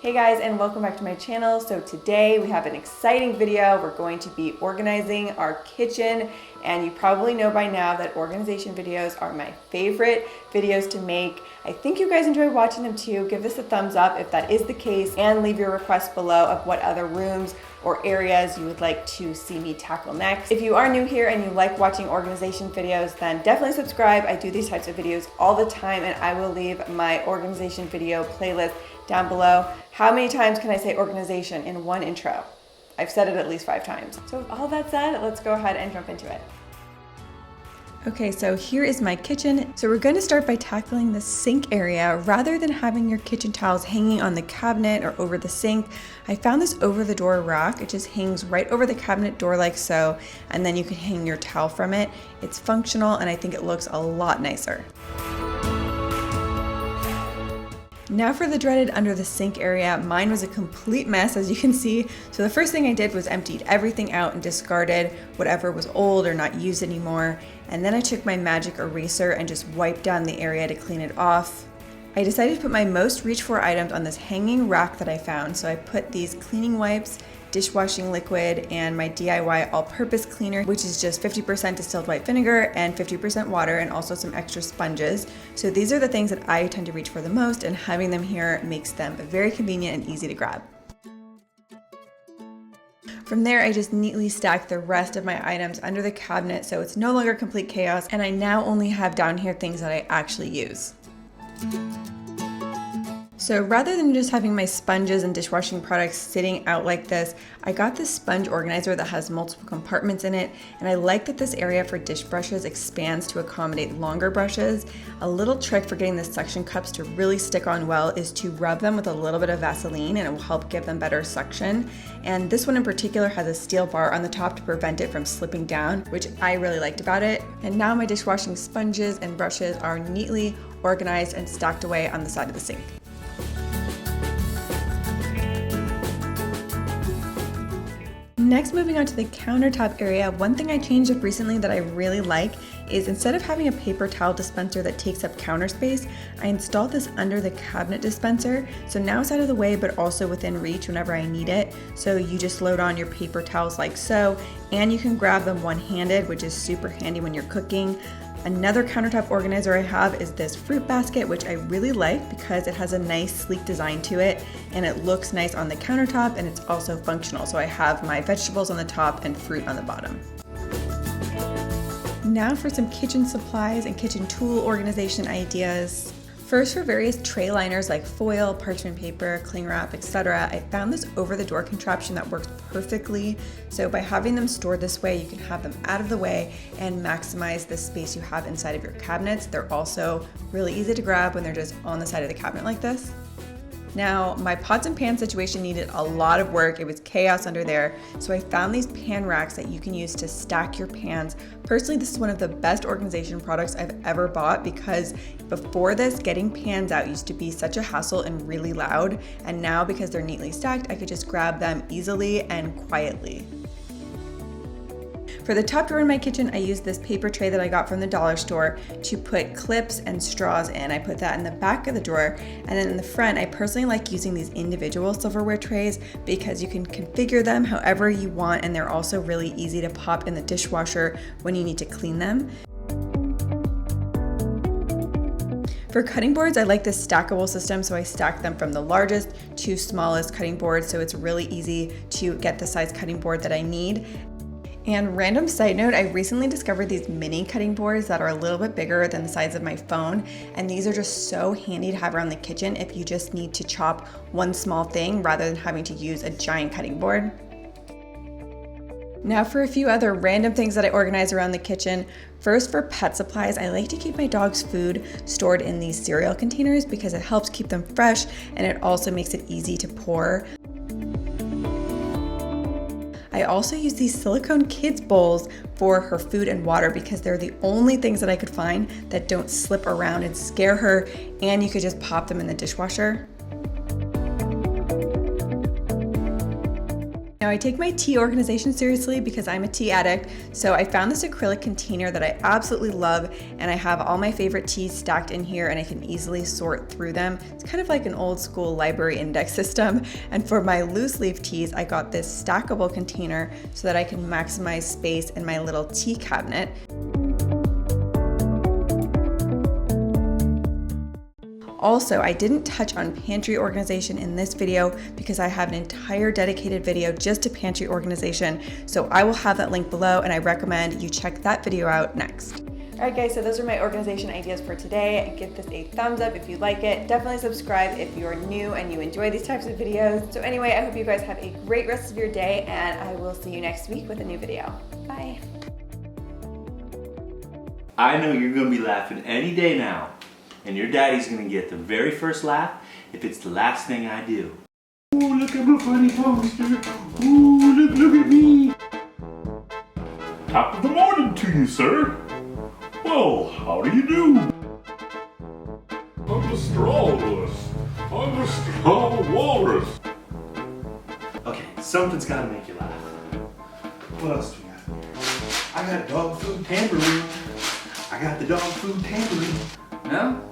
Hey guys, and welcome back to my channel. So today we have an exciting video. We're going to be organizing our kitchen, and you probably know by now that organization videos are my favorite videos to make. I think you guys enjoy watching them too. Give this a thumbs up if that is the case, and leave your requests below of what other rooms or areas you would like to see me tackle next. If you are new here and you like watching organization videos, then definitely subscribe. I do these types of videos all the time, and I will leave my organization video playlist down below. How many times can I say organization in one intro? I've said it at least 5 times. So with all that said, let's go ahead and jump into it. Okay, so here is my kitchen. So we're going to start by tackling the sink area. Rather than having your kitchen towels hanging on the cabinet or over the sink, I found this over the door rack. It just hangs right over the cabinet door like so, and then you can hang your towel from it. It's functional and I think it looks a lot nicer. Now for the dreaded under the sink area. Mine was a complete mess, as you can see. So the first thing I did was emptied everything out and discarded whatever was old or not used anymore. And then I took my magic eraser and just wiped down the area to clean it off. I decided to put my most reach for items on this hanging rack that I found. So I put these cleaning wipes, dishwashing liquid, and my DIY all-purpose cleaner, which is just 50% distilled white vinegar and 50% water, and also some extra sponges. So these are the things that I tend to reach for the most, and having them here makes them very convenient and easy to grab. From there, I just neatly stacked the rest of my items under the cabinet so it's no longer complete chaos, and I now only have down here things that I actually use. So rather than just having my sponges and dishwashing products sitting out like this, I got this sponge organizer that has multiple compartments in it, and I like that this area for dish brushes expands to accommodate longer brushes. A little trick for getting the suction cups to really stick on well is to rub them with a little bit of Vaseline, and it will help give them better suction. And this one in particular has a steel bar on the top to prevent it from slipping down, which I really liked about it. And now my dishwashing sponges and brushes are neatly organized and stacked away on the side of the sink. Next, moving on to the countertop area, one thing I changed up recently that I really like is instead of having a paper towel dispenser that takes up counter space, I installed this under the cabinet dispenser. So now it's out of the way, but also within reach whenever I need it. So you just load on your paper towels like so, and you can grab them one-handed, which is super handy when you're cooking. Another countertop organizer I have is this fruit basket, which I really like because it has a nice sleek design to it and it looks nice on the countertop, and it's also functional. So I have my vegetables on the top and fruit on the bottom. Now for some kitchen supplies and kitchen tool organization ideas. First, for various tray liners like foil, parchment paper, cling wrap, etc., I found this over-the-door contraption that works perfectly. So by having them stored this way, you can have them out of the way and maximize the space you have inside of your cabinets. They're also really easy to grab when they're just on the side of the cabinet like this. Now, my pots and pans situation needed a lot of work. It was chaos under there. So I found these pan racks that you can use to stack your pans. Personally, this is one of the best organization products I've ever bought because before this, getting pans out used to be such a hassle and really loud. And now, because they're neatly stacked, I could just grab them easily and quietly. For the top drawer in my kitchen, I used this paper tray that I got from the dollar store to put clips and straws in. I put that in the back of the drawer, and then in the front, I personally like using these individual silverware trays because you can configure them however you want, and they're also really easy to pop in the dishwasher when you need to clean them. For cutting boards, I like this stackable system, so I stack them from the largest to smallest cutting boards, so it's really easy to get the size cutting board that I need. And random side note, I recently discovered these mini cutting boards that are a little bit bigger than the size of my phone. And these are just so handy to have around the kitchen if you just need to chop one small thing rather than having to use a giant cutting board. Now for a few other random things that I organize around the kitchen. First, for pet supplies, I like to keep my dog's food stored in these cereal containers because it helps keep them fresh and it also makes it easy to pour. I also use these silicone kids bowls for her food and water because they're the only things that I could find that don't slip around and scare her, and you could just pop them in the dishwasher. Now I take my tea organization seriously because I'm a tea addict, so I found this acrylic container that I absolutely love, and I have all my favorite teas stacked in here and I can easily sort through them. It's kind of like an old school library index system. And for my loose leaf teas, I got this stackable container so that I can maximize space in my little tea cabinet. Also, I didn't touch on pantry organization in this video because I have an entire dedicated video just to pantry organization, so I will have that link below and I recommend you check that video out next. Alright guys, so those are my organization ideas for today. Give this a thumbs up if you like it. Definitely subscribe if you're new and you enjoy these types of videos. So anyway, I hope you guys have a great rest of your day and I will see you next week with a new video. Bye. I know you're gonna be laughing any day now. And your daddy's gonna get the very first laugh if it's the last thing I do. Ooh, look at my funny poster. Ooh, look at me. Top of the morning to you, sir. Well, how do you do? I'm the strawless. I'm the straw walrus. Okay, something's gotta make you laugh. What else do we got here? I got dog food tambourine. I got the dog food tambourine. No?